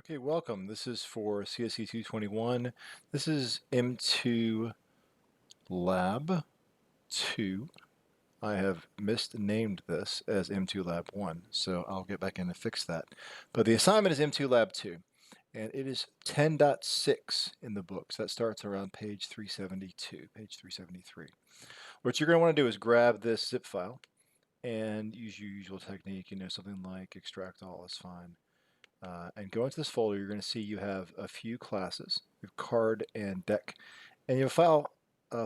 Okay, welcome. This is for csc221. This is m2lab2. I have misnamed this as m2lab1, so I'll get back in and fix that. But the assignment is m2lab2, and it is 10.6 in the books. That starts around page 372, page 373. What you're going to want to do is grab this zip file and use your usual technique, something like extract all is fine. And go into this folder, you're going to see you have a few classes. You have card and deck. And you have a file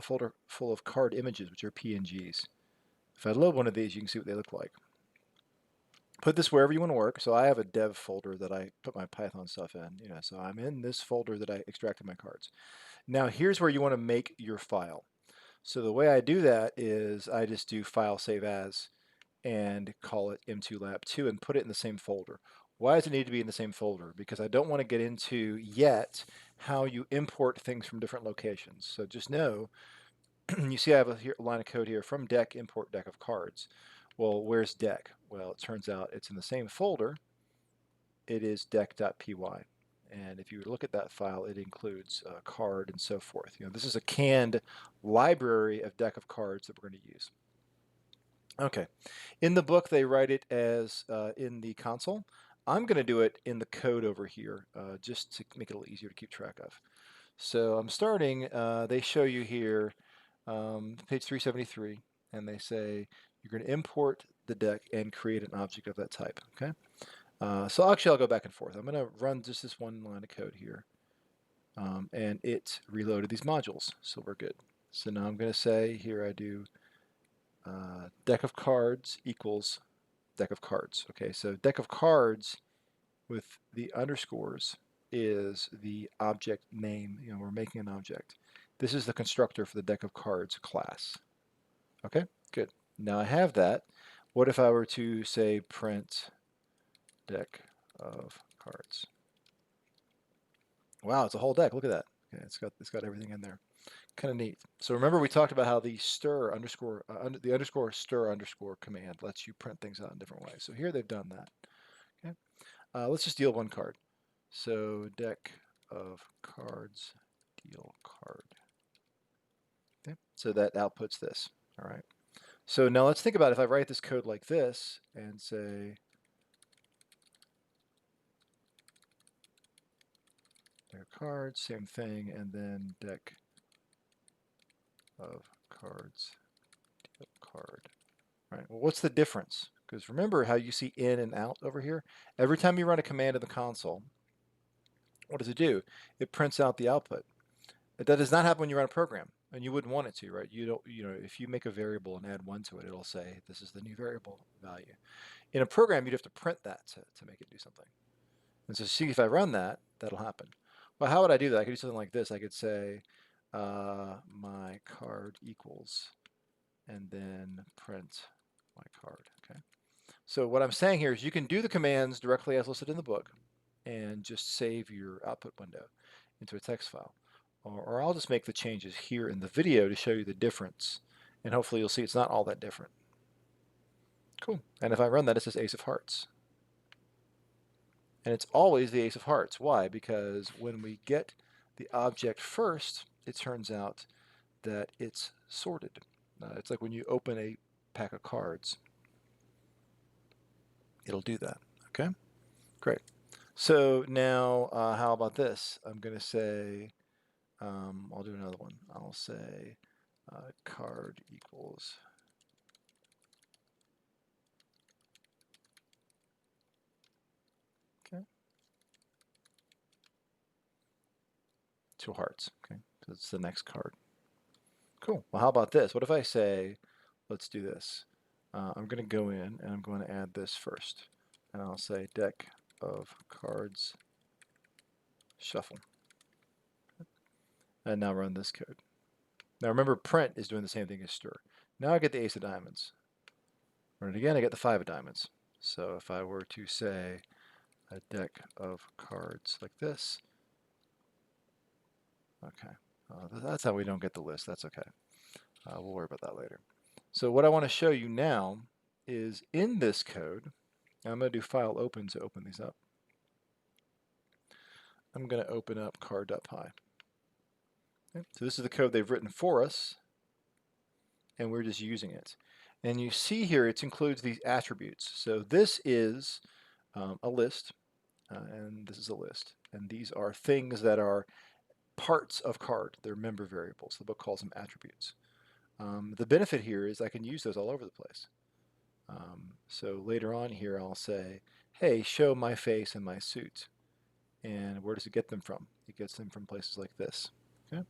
folder full of card images, which are PNGs. If I load one of these, you can see what they look like. Put this wherever you want to work. So I have a dev folder that I put my Python stuff in. So I'm in this folder that I extracted my cards. Now here's where you want to make your file. So the way I do that is I just do file save as and call it m2lab2 and put it in the same folder. Why does it need to be in the same folder? Because I don't want to get into yet how you import things from different locations. So just know, you see I have a line of code here, from deck import deck of cards. Well, where's deck? Well, it turns out it's in the same folder. It is deck.py. And if you look at that file, it includes a card and so forth. This is a canned library of deck of cards that we're going to use. Okay, in the book they write it as in the console. I'm going to do it in the code over here just to make it a little easier to keep track of. So I'm starting, they show you here page 373, and they say you're going to import the deck and create an object of that type. Okay, so actually I'll go back and forth. I'm going to run just this one line of code here, and it reloaded these modules, so we're good. So now I'm going to say here I do deck of cards equals deck of cards. Okay, so deck of cards with the underscores is the object name. We're making an object. This is the constructor for the deck of cards class. Okay, good. Now I have that. What if I were to say print deck of cards? Wow, it's a whole deck. Look at that. Okay, it's got everything in there. Kind of neat. So remember we talked about how the stir underscore the underscore stir underscore command lets you print things out in different ways. So here they've done that. Okay, let's just deal one card. So deck of cards, deal card. Okay, so that outputs this. All right. So now let's think about if I write this code like this and say deck of cards, same thing, and then deck of cards, deal card. Right. Well, what's the difference? Because remember how you see in and out over here? Every time you run a command in the console, what does it do? It prints out the output. That does not happen when you run a program, and you wouldn't want it to, right? You don't, if you make a variable and add 1 to it, it'll say this is the new variable value. In a program, you'd have to print that to make it do something. And so see if I run that, that'll happen. Well, how would I do that? I could do something like this. I could say my card equals, and then print my card. Okay. So what I'm saying here is you can do the commands directly as listed in the book and just save your output window into a text file. Or I'll just make the changes here in the video to show you the difference. And hopefully you'll see it's not all that different. Cool. And if I run that, it says ace of hearts. And it's always the ace of hearts. Why? Because when we get the object first, it turns out that it's sorted. It's like when you open a pack of cards. It'll do that. Okay? Great. So now, how about this? I'm going to say, I'll do another one. I'll say card equals okay, 2 hearts. Okay, so it's the next card. Cool. Well, how about this? What if I say, let's do this. I'm going to go in and I'm going to add this first. And I'll say deck of cards shuffle. And now run this code. Now remember, print is doing the same thing as stir. Now I get the ace of diamonds. Run it again, I get the 5 of diamonds. So if I were to say a deck of cards like this, okay, that's how we don't get the list. That's okay. We'll worry about that later. So what I want to show you now is in this code, I'm going to do file open to open these up. I'm going to open up card.py. Okay. So this is the code they've written for us, and we're just using it. And you see here it includes these attributes. So this is a list, and this is a list. And these are things that are parts of card. They're member variables. The book calls them attributes. The benefit here is I can use those all over the place. So later on here I'll say, hey, show my face and my suit. And where does it get them from? It gets them from places like this. Okay.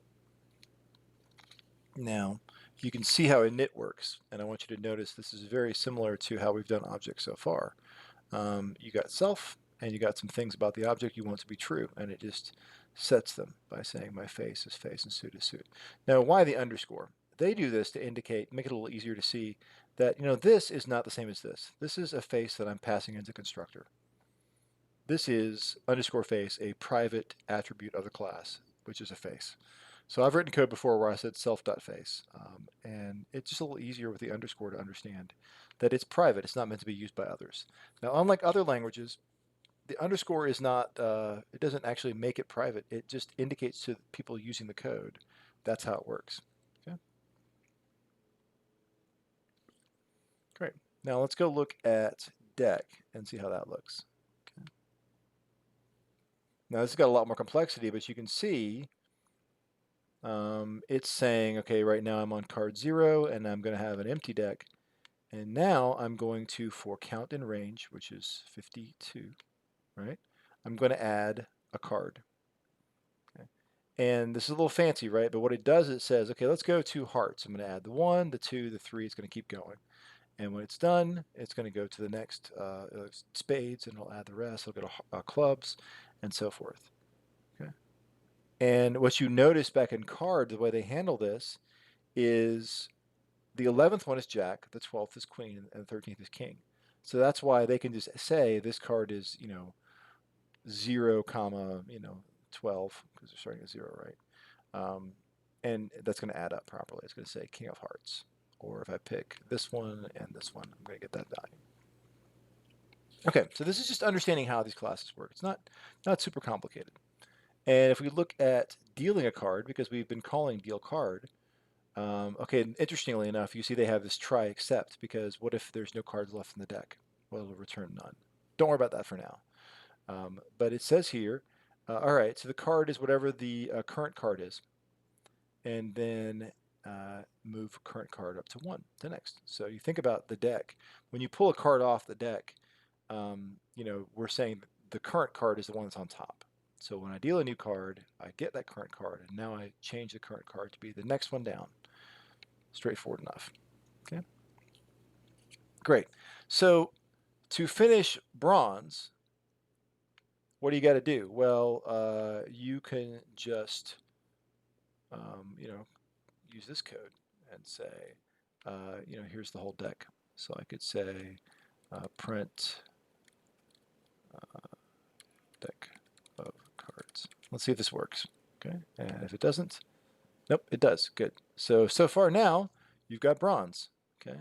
Now, you can see how init works, and I want you to notice this is very similar to how we've done objects so far. You got self, and you got some things about the object you want to be true, and it just sets them by saying my face is face and suit is suit. Now, why the underscore? They do this to indicate, make it a little easier to see that, this is not the same as this. This is a face that I'm passing into constructor. This is underscore face, a private attribute of the class, which is a face. So I've written code before where I said self.face, and it's just a little easier with the underscore to understand that it's private. It's not meant to be used by others. Now, unlike other languages, the underscore is not, it doesn't actually make it private. It just indicates to people using the code. That's how it works. Okay. Great. Now let's go look at deck and see how that looks. Okay. Now this has got a lot more complexity, but you can see it's saying, okay, right now I'm on card 0 and I'm going to have an empty deck. And now I'm going to, for count and range, which is 52, right? I'm going to add a card. Okay. And this is a little fancy, right? But what it does, it says, okay, let's go to hearts. I'm going to add the 1, the 2, the 3. It's going to keep going. And when it's done, it's going to go to the next spades, and it'll add the rest. It'll go to clubs, and so forth. Okay. And what you notice back in card, the way they handle this is the 11th one is jack, the 12th is queen, and the 13th is king. So that's why they can just say this card is, 0, 12, because they're starting at 0, right? And that's going to add up properly. It's going to say king of hearts. Or if I pick this one and this one, I'm going to get that value. Okay, so this is just understanding how these classes work. It's not super complicated. And if we look at dealing a card, because we've been calling deal card, okay, interestingly enough, you see they have this try except, because what if there's no cards left in the deck? Well, it'll return none. Don't worry about that for now. But it says here, all right, so the card is whatever the current card is. And then move current card up to 1 to next. So you think about the deck. When you pull a card off the deck, we're saying the current card is the one that's on top. So when I deal a new card, I get that current card, and now I change the current card to be the next one down. Straightforward enough. Okay. Great. So to finish bronze, what do you got to do? Well, you can just, use this code and say, here's the whole deck. So I could say print deck of cards. Let's see if this works. Okay, and if it doesn't, nope, it does. Good. So far now, you've got bronze. Okay.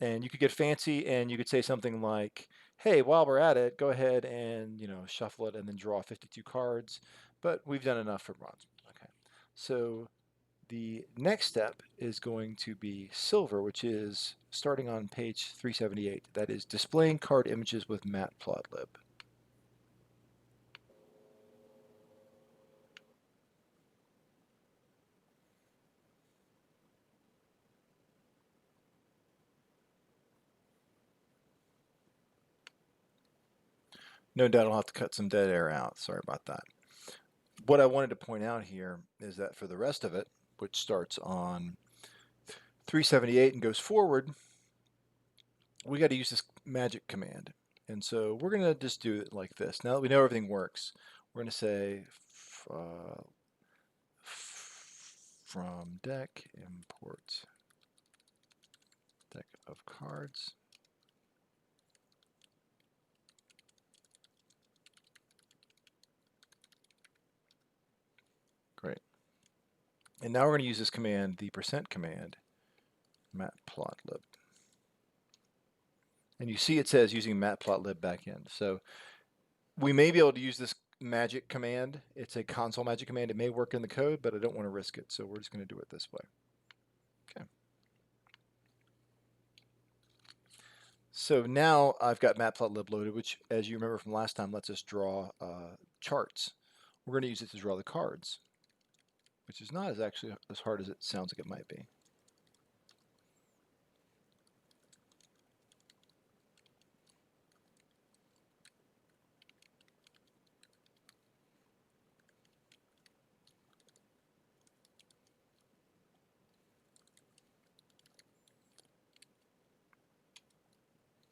And you could get fancy and you could say something like, hey, while we're at it, go ahead and, shuffle it and then draw 52 cards. But we've done enough for bronze. Okay. So the next step is going to be silver, which is starting on page 378. That is displaying card images with m2lab2. No doubt I'll have to cut some dead air out. Sorry about that. What I wanted to point out here is that for the rest of it, which starts on 378 and goes forward, we got to use this magic command. And so we're going to just do it like this. Now that we know everything works, we're going to say from deck import deck of cards. Great. And now we're going to use this command, the % command, matplotlib. And you see it says using matplotlib backend. So we may be able to use this magic command. It's a console magic command. It may work in the code, but I don't want to risk it. So we're just going to do it this way. Okay. So now I've got matplotlib loaded, which, as you remember from last time, lets us draw charts. We're going to use it to draw the cards, which is not actually as hard as it sounds like it might be.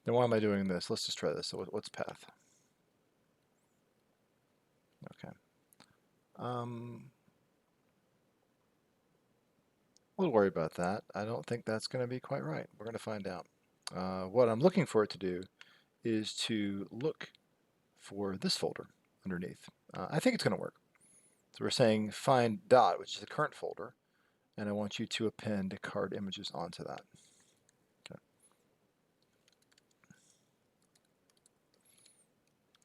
Then why am I doing this? Let's just try this. So what's path? Okay. A little worried about that. I don't think that's going to be quite right. We're going to find out. What I'm looking for it to do is to look for this folder underneath. I think it's going to work. So we're saying find dot, which is the current folder, and I want you to append card images onto that. Okay.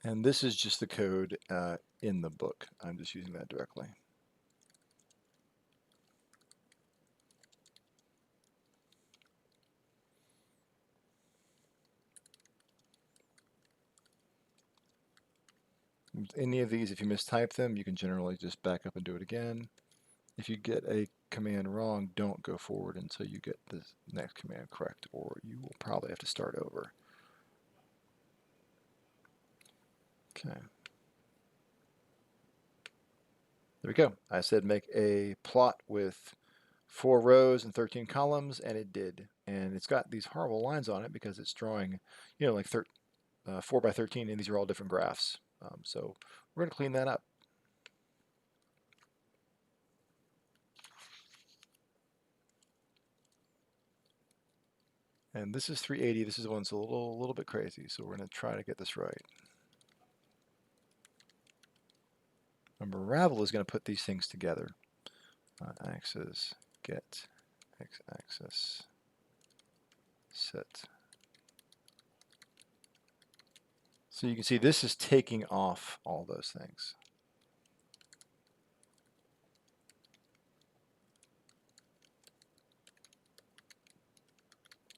And this is just the code in the book. I'm just using that directly. Any of these, if you mistype them, you can generally just back up and do it again. If you get a command wrong, don't go forward until you get the next command correct, or you will probably have to start over. Okay. There we go. I said make a plot with 4 rows and 13 columns, and it did. And it's got these horrible lines on it because it's drawing, you know, like 4 by 13, and these are all different graphs. So we're going to clean that up. And this is 380. This is the one that's a little bit crazy. So we're going to try to get this right. Remember, Ravel is going to put these things together. Axis, get, x-axis, set. So you can see this is taking off all those things.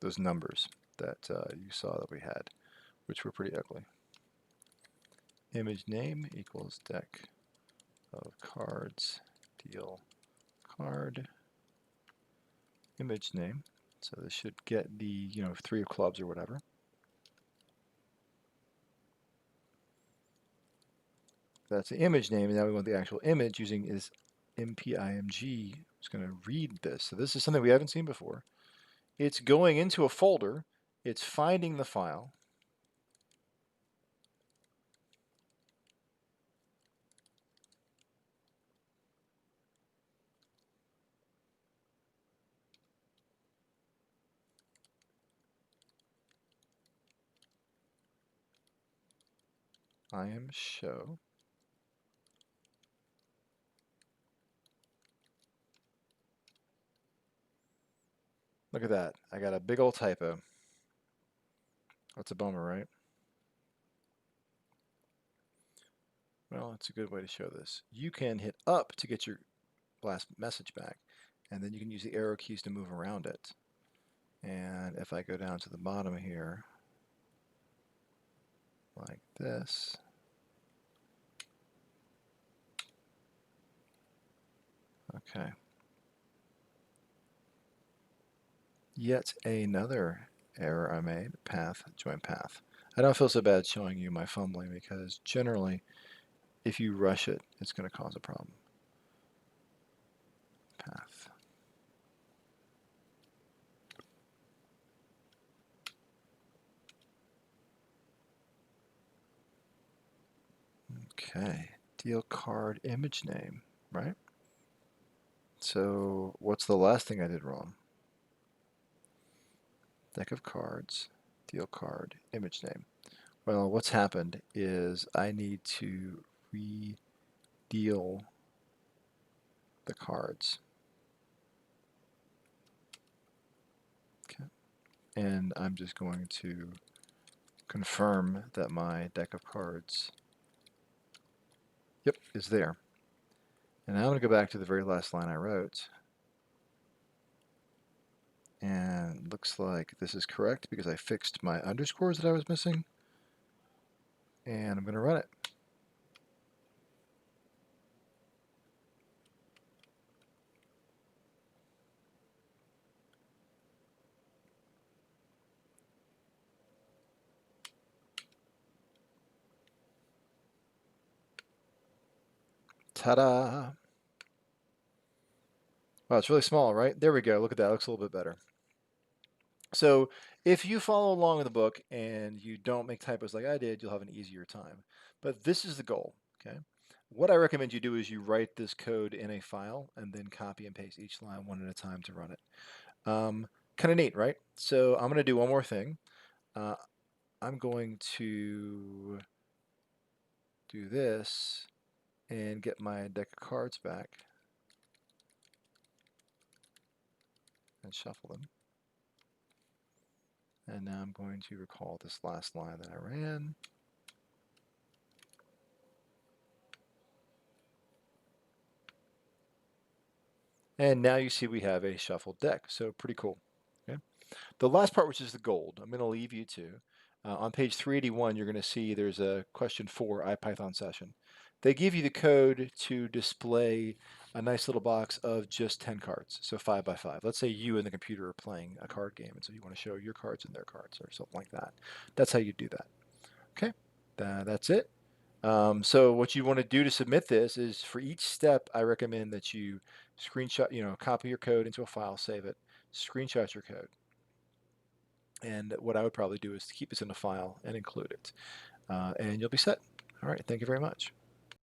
Those numbers that you saw that we had, which were pretty ugly. Image name equals deck of cards, deal card, image name. So this should get the, 3 of clubs or whatever. That's the image name, and now we want the actual image using is mpimg. It's going to read this. So this is something we haven't seen before. It's going into a folder. It's finding the file. IM show. Look at that. I got a big old typo. That's a bummer, right? Well, it's a good way to show this. You can hit up to get your last message back, and then you can use the arrow keys to move around it. And if I go down to the bottom here, like this, okay. Yet another error I made, path, join path. I don't feel so bad showing you my fumbling because generally, if you rush it, it's going to cause a problem. Path. Okay, deal card image name, right? So what's the last thing I did wrong? Deck of cards, deal card, image name. Well, what's happened is I need to re-deal the cards. and I'm just going to confirm that my deck of cards, yep, is there. And now I'm going to go back to the very last line I wrote. And looks like this is correct because I fixed my underscores that I was missing. And I'm going to run it. Ta-da! Wow, it's really small, right? There we go. Look at that. It looks a little bit better. So if you follow along in the book and you don't make typos like I did, you'll have an easier time. But this is the goal, okay? What I recommend you do is you write this code in a file and then copy and paste each line one at a time to run it. Kind of neat, right? So I'm going to do one more thing. I'm going to do this and get my deck of cards back and shuffle them. And now I'm going to recall this last line that I ran. And now you see we have a shuffled deck, so pretty cool. Okay. The last part, which is the gold, I'm going to leave you to. On page 381, you're going to see there's a question 4 IPython session. They give you the code to display a nice little box of just 10 cards, so 5 by 5. Let's say you and the computer are playing a card game, and so you want to show your cards and their cards or something like that. That's how you do that. Okay, that's it. So what you want to do to submit this is for each step, I recommend that you screenshot, copy your code into a file, save it, screenshot your code. And what I would probably do is to keep this in a file and include it. And you'll be set. All right, thank you very much.